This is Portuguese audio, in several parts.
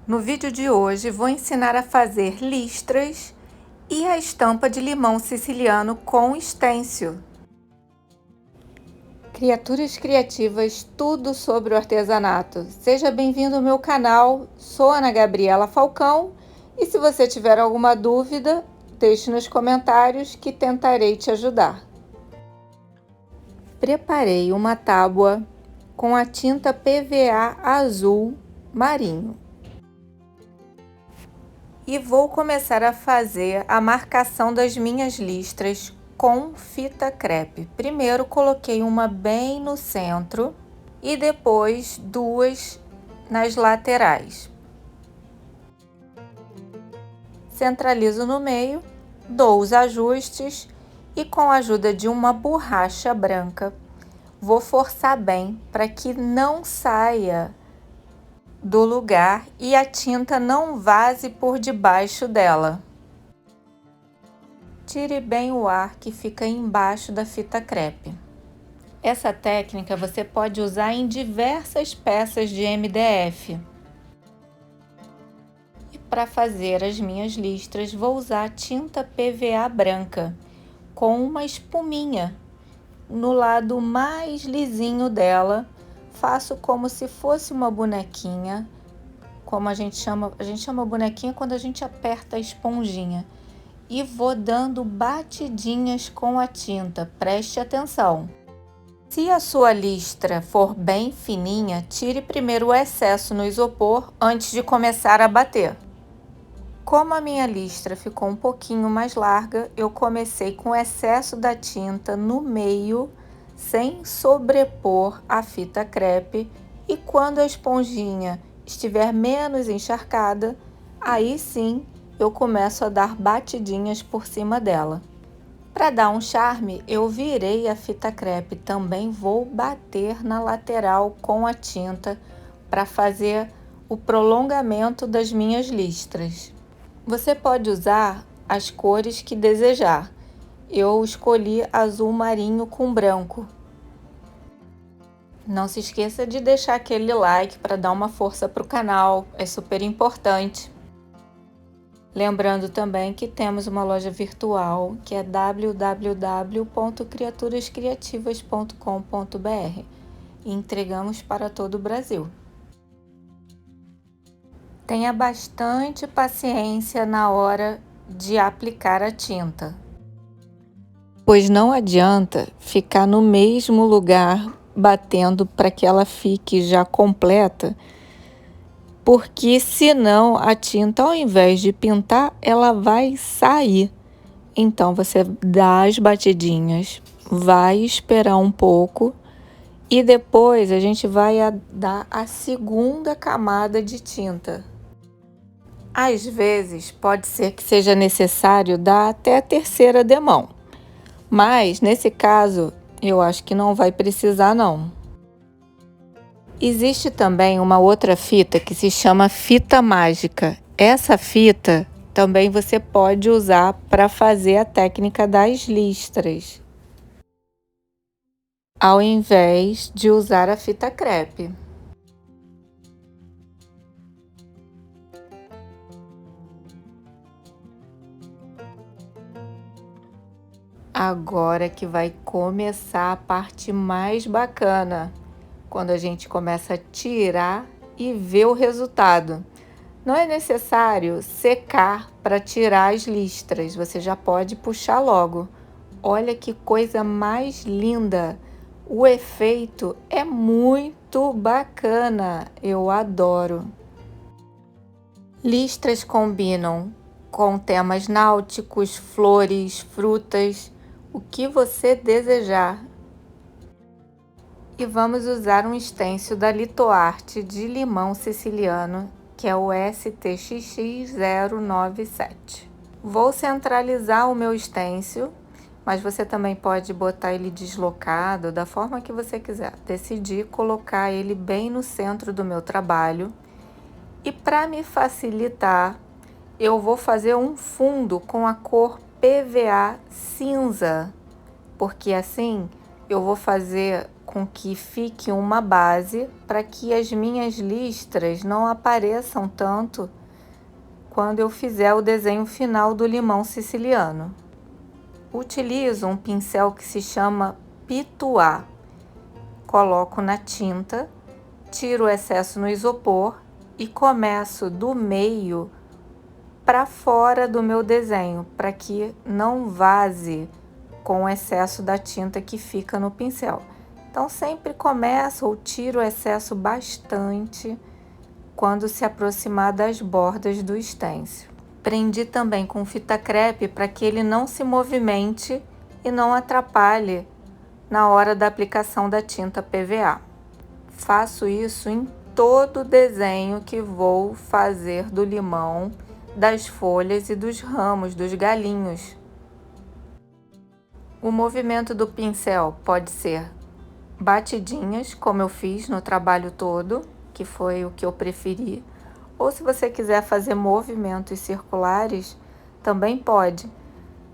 No vídeo de hoje vou ensinar a fazer listras e a estampa de limão siciliano com stencil. Criaturas criativas, tudo sobre o artesanato. Seja bem-vindo ao meu canal, sou Ana Gabriela Falcão e se você tiver alguma dúvida, deixe nos comentários que tentarei te ajudar. Preparei uma tábua com a tinta PVA azul marinho. E vou começar a fazer a marcação das minhas listras com fita crepe. Primeiro coloquei uma bem no centro e depois duas nas laterais. Centralizo no meio, dou os ajustes e com a ajuda de uma borracha branca vou forçar bem para que não saia do lugar e a tinta não vaze por debaixo dela. Tire bem o ar que fica embaixo da fita crepe. Essa técnica você pode usar em diversas peças de MDF. E para fazer as minhas listras vou usar tinta PVA branca com uma espuminha no lado mais lisinho dela. Faço como se fosse uma bonequinha, como a gente chama bonequinha quando a gente aperta a esponjinha. E vou dando batidinhas com a tinta, preste atenção. Se a sua listra for bem fininha, tire primeiro o excesso no isopor antes de começar a bater. Como a minha listra ficou um pouquinho mais larga, eu comecei com o excesso da tinta no meio, sem sobrepor a fita crepe, e quando a esponjinha estiver menos encharcada, aí sim eu começo a dar batidinhas por cima dela. Para dar um charme, eu virei a fita crepe, também vou bater na lateral com a tinta para fazer o prolongamento das minhas listras. Você pode usar as cores que desejar. Eu escolhi azul marinho com branco. Não se esqueça de deixar aquele like para dar uma força para o canal, é super importante. Lembrando também que temos uma loja virtual que é www.criaturascriativas.com.br e entregamos para todo o Brasil. Tenha bastante paciência na hora de aplicar a tinta, pois não adianta ficar no mesmo lugar batendo para que ela fique já completa, porque senão a tinta, ao invés de pintar, ela vai sair. Então você dá as batidinhas, vai esperar um pouco e depois a gente vai dar a segunda camada de tinta. Às vezes pode ser que seja necessário dar até a terceira demão, mas nesse caso eu acho que não vai precisar não. Existe também uma outra fita que se chama fita mágica. Essa fita também você pode usar para fazer a técnica das listras, ao invés de usar a fita crepe. Agora que vai começar a parte mais bacana, quando a gente começa a tirar e ver o resultado. Não é necessário secar para tirar as listras, você já pode puxar logo. Olha que coisa mais linda! O efeito é muito bacana, eu adoro. Listras combinam com temas náuticos, flores, frutas, o que você desejar. E vamos usar um stencil da Litoarte de limão siciliano, que é o STXX097. Vou centralizar o meu stencil, mas você também pode botar ele deslocado, da forma que você quiser. Decidi colocar ele bem no centro do meu trabalho. E para me facilitar, eu vou fazer um fundo com a cor PVA cinza, porque assim eu vou fazer com que fique uma base para que as minhas listras não apareçam tanto quando eu fizer o desenho final do limão siciliano. Utilizo um pincel que se chama Pituá. Coloco na tinta, tiro o excesso no isopor e começo do meio para fora do meu desenho, para que não vaze com o excesso da tinta que fica no pincel. Então sempre começo ou tiro o excesso bastante quando se aproximar das bordas do stencil. Prendi também com fita crepe para que ele não se movimente e não atrapalhe na hora da aplicação da tinta PVA. Faço isso em todo o desenho que vou fazer do limão, das folhas e dos ramos, dos galinhos. O movimento do pincel pode ser batidinhas, como eu fiz no trabalho todo, que foi o que eu preferi. Ou se você quiser fazer movimentos circulares, também pode.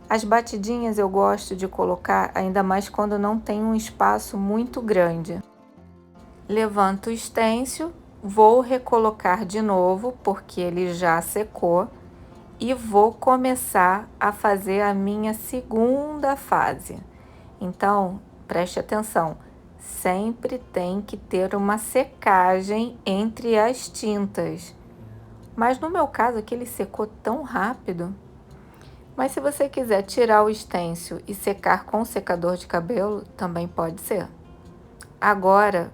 As batidinhas eu gosto de colocar, ainda mais quando não tem um espaço muito grande. Levanto o stencil, vou recolocar de novo, porque ele já secou, e vou começar a fazer a minha segunda fase. Então, preste atenção, sempre tem que ter uma secagem entre as tintas. Mas no meu caso aqui ele secou tão rápido. Mas se você quiser tirar o stencil e secar com o secador de cabelo, também pode ser. Agora,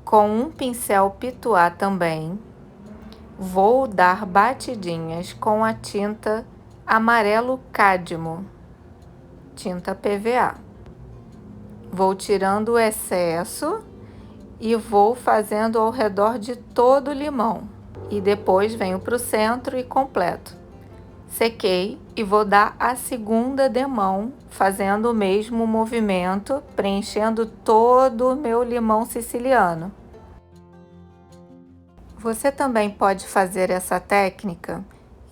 com um pincel Pituá também, vou dar batidinhas com a tinta amarelo cádmio, tinta PVA. Vou tirando o excesso e vou fazendo ao redor de todo o limão. E depois venho para o centro e completo. Sequei e vou dar a segunda demão, fazendo o mesmo movimento, preenchendo todo o meu limão siciliano. Você também pode fazer essa técnica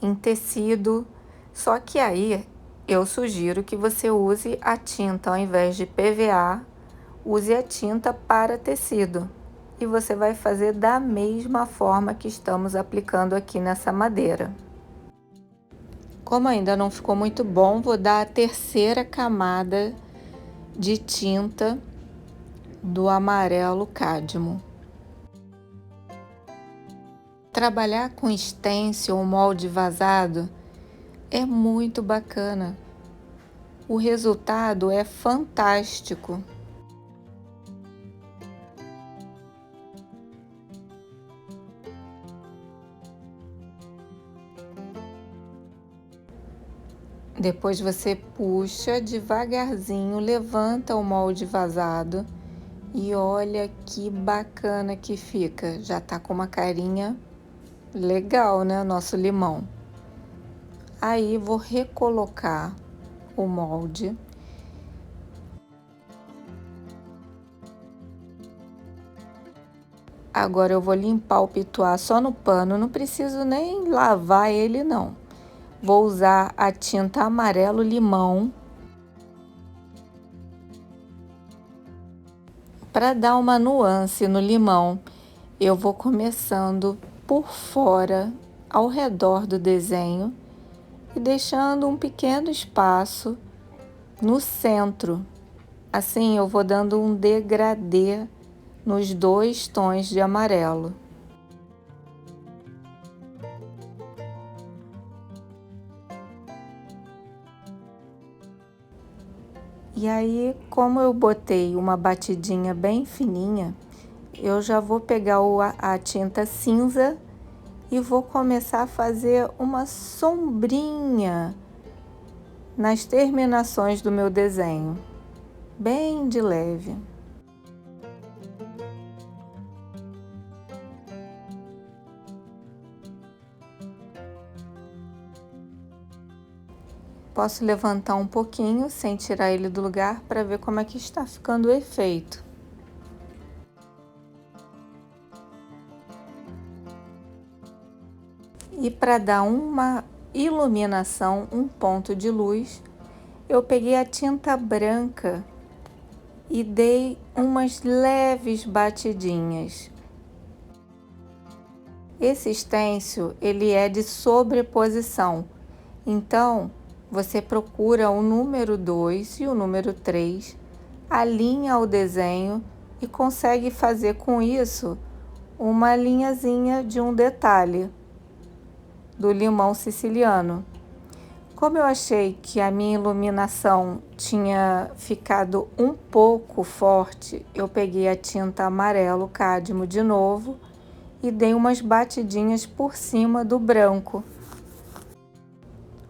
em tecido, só que aí eu sugiro que você use a tinta ao invés de PVA, use a tinta para tecido. E você vai fazer da mesma forma que estamos aplicando aqui nessa madeira. Como ainda não ficou muito bom, vou dar a terceira camada de tinta do amarelo cádmio. Trabalhar com stencil ou molde vazado é muito bacana. O resultado é fantástico. Depois você puxa devagarzinho, levanta o molde vazado e olha que bacana que fica. Já tá com uma carinha legal, né? Nosso limão. Aí vou recolocar o molde. Agora eu vou limpar o pituá só no pano, não preciso nem lavar ele não. Vou usar a tinta amarelo limão para dar uma nuance no limão. Eu vou começando por fora, ao redor do desenho e deixando um pequeno espaço no centro. Assim eu vou dando um degradê nos dois tons de amarelo. E aí, como eu botei uma batidinha bem fininha, eu já vou pegar a tinta cinza e vou começar a fazer uma sombrinha nas terminações do meu desenho, bem de leve. Posso levantar um pouquinho sem tirar ele do lugar para ver como é que está ficando o efeito. E para dar uma iluminação, um ponto de luz, eu peguei a tinta branca e dei umas leves batidinhas. Esse stencil, ele é de sobreposição, então você procura o número 2 e o número 3, alinha o desenho e consegue fazer com isso uma linhazinha de um detalhe do limão siciliano. Como eu achei que a minha iluminação tinha ficado um pouco forte, eu peguei a tinta amarelo cádmio de novo e dei umas batidinhas por cima do branco.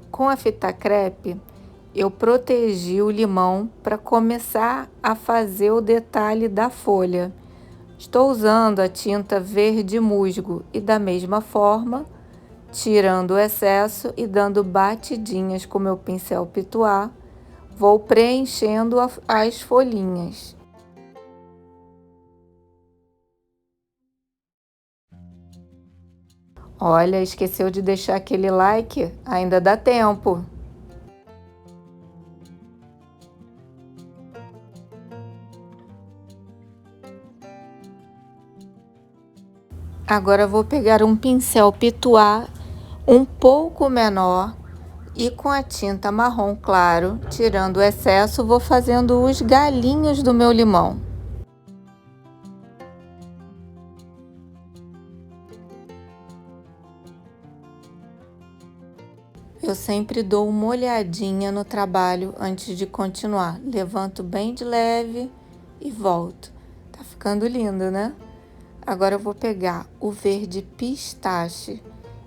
Com a fita crepe, eu protegi o limão para começar a fazer o detalhe da folha. Estou usando a tinta verde musgo e da mesma forma, tirando o excesso e dando batidinhas com meu pincel pituá, vou preenchendo as folhinhas. Olha, esqueceu de deixar aquele like? Ainda dá tempo. Agora vou pegar um pincel pituá um pouco menor e com a tinta marrom claro, tirando o excesso, vou fazendo os galinhos do meu limão. Eu sempre dou uma olhadinha no trabalho antes de continuar. Levanto bem de leve e volto. Tá ficando lindo, né? Agora eu vou pegar o verde pistache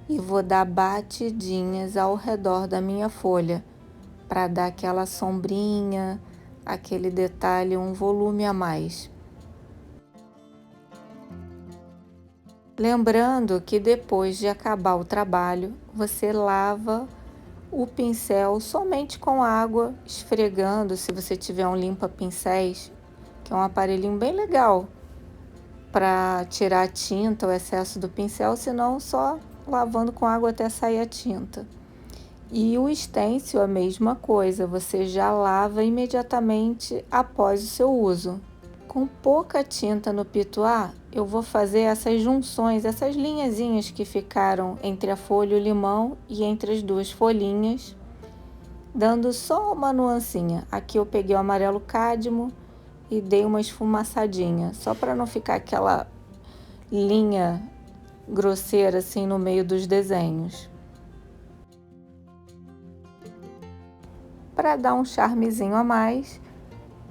e vou dar batidinhas ao redor da minha folha para dar aquela sombrinha, aquele detalhe, um volume a mais. Lembrando que depois de acabar o trabalho, você lava o pincel somente com água, esfregando, se você tiver um limpa-pincéis, que é um aparelhinho bem legal para tirar a tinta, o excesso do pincel, senão só lavando com água até sair a tinta. E o stencil, a mesma coisa, você já lava imediatamente após o seu uso. Com pouca tinta no pituá, eu vou fazer essas junções, essas linhazinhas que ficaram entre a folha e o limão e entre as duas folhinhas, dando só uma nuancinha. Aqui eu peguei o amarelo cádmio e dei uma esfumaçadinha, só para não ficar aquela linha grosseira assim no meio dos desenhos. Para dar um charmezinho a mais,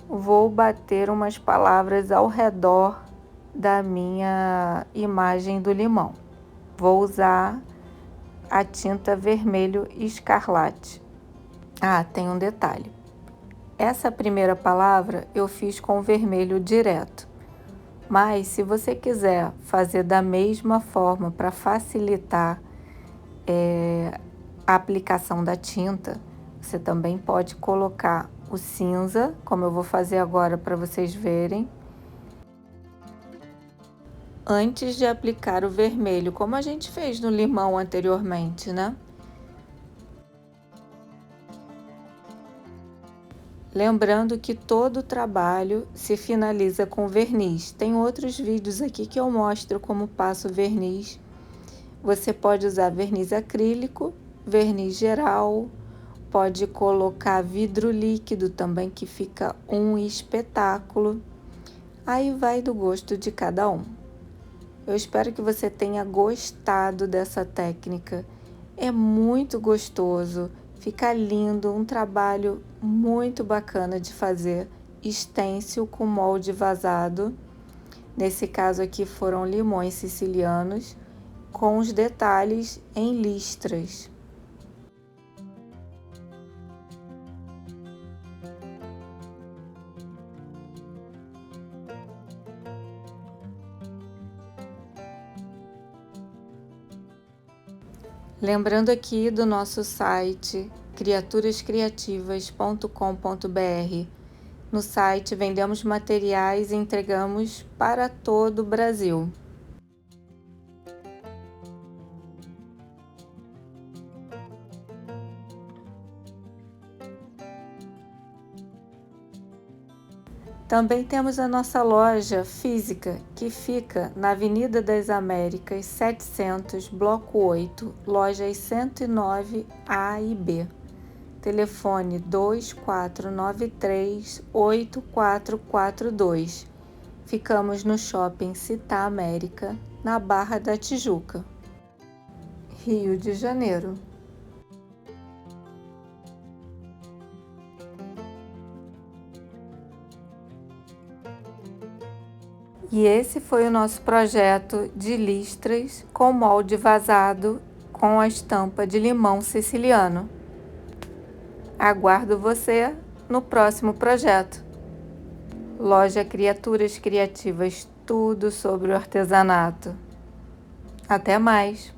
vou bater umas palavras ao redor da minha imagem do limão. Vou usar a tinta vermelho escarlate. Ah, tem um detalhe. Essa primeira palavra eu fiz com vermelho direto. Mas se você quiser fazer da mesma forma para facilitar a aplicação da tinta, você também pode colocar o cinza, como eu vou fazer agora para vocês verem, antes de aplicar o vermelho, como a gente fez no limão anteriormente, né? Lembrando que todo o trabalho se finaliza com verniz. Tem outros vídeos aqui que eu mostro como passo verniz. Você pode usar verniz acrílico, verniz geral, pode colocar vidro líquido também, que fica um espetáculo. Aí vai do gosto de cada um. Eu espero que você tenha gostado dessa técnica. É muito gostoso, fica lindo, um trabalho muito bacana de fazer. Stencil com molde vazado. Nesse caso aqui foram limões sicilianos com os detalhes em listras. Lembrando aqui do nosso site criaturascriativas.com.br. No site vendemos materiais e entregamos para todo o Brasil. Também temos a nossa loja física, que fica na Avenida das Américas 700, Bloco 8, lojas 109 A e B. Telefone 2493-8442. Ficamos no Shopping Città América, na Barra da Tijuca, Rio de Janeiro. E esse foi o nosso projeto de listras com molde vazado com a estampa de limão siciliano. Aguardo você no próximo projeto. Loja Criaturas Criativas, tudo sobre o artesanato. Até mais!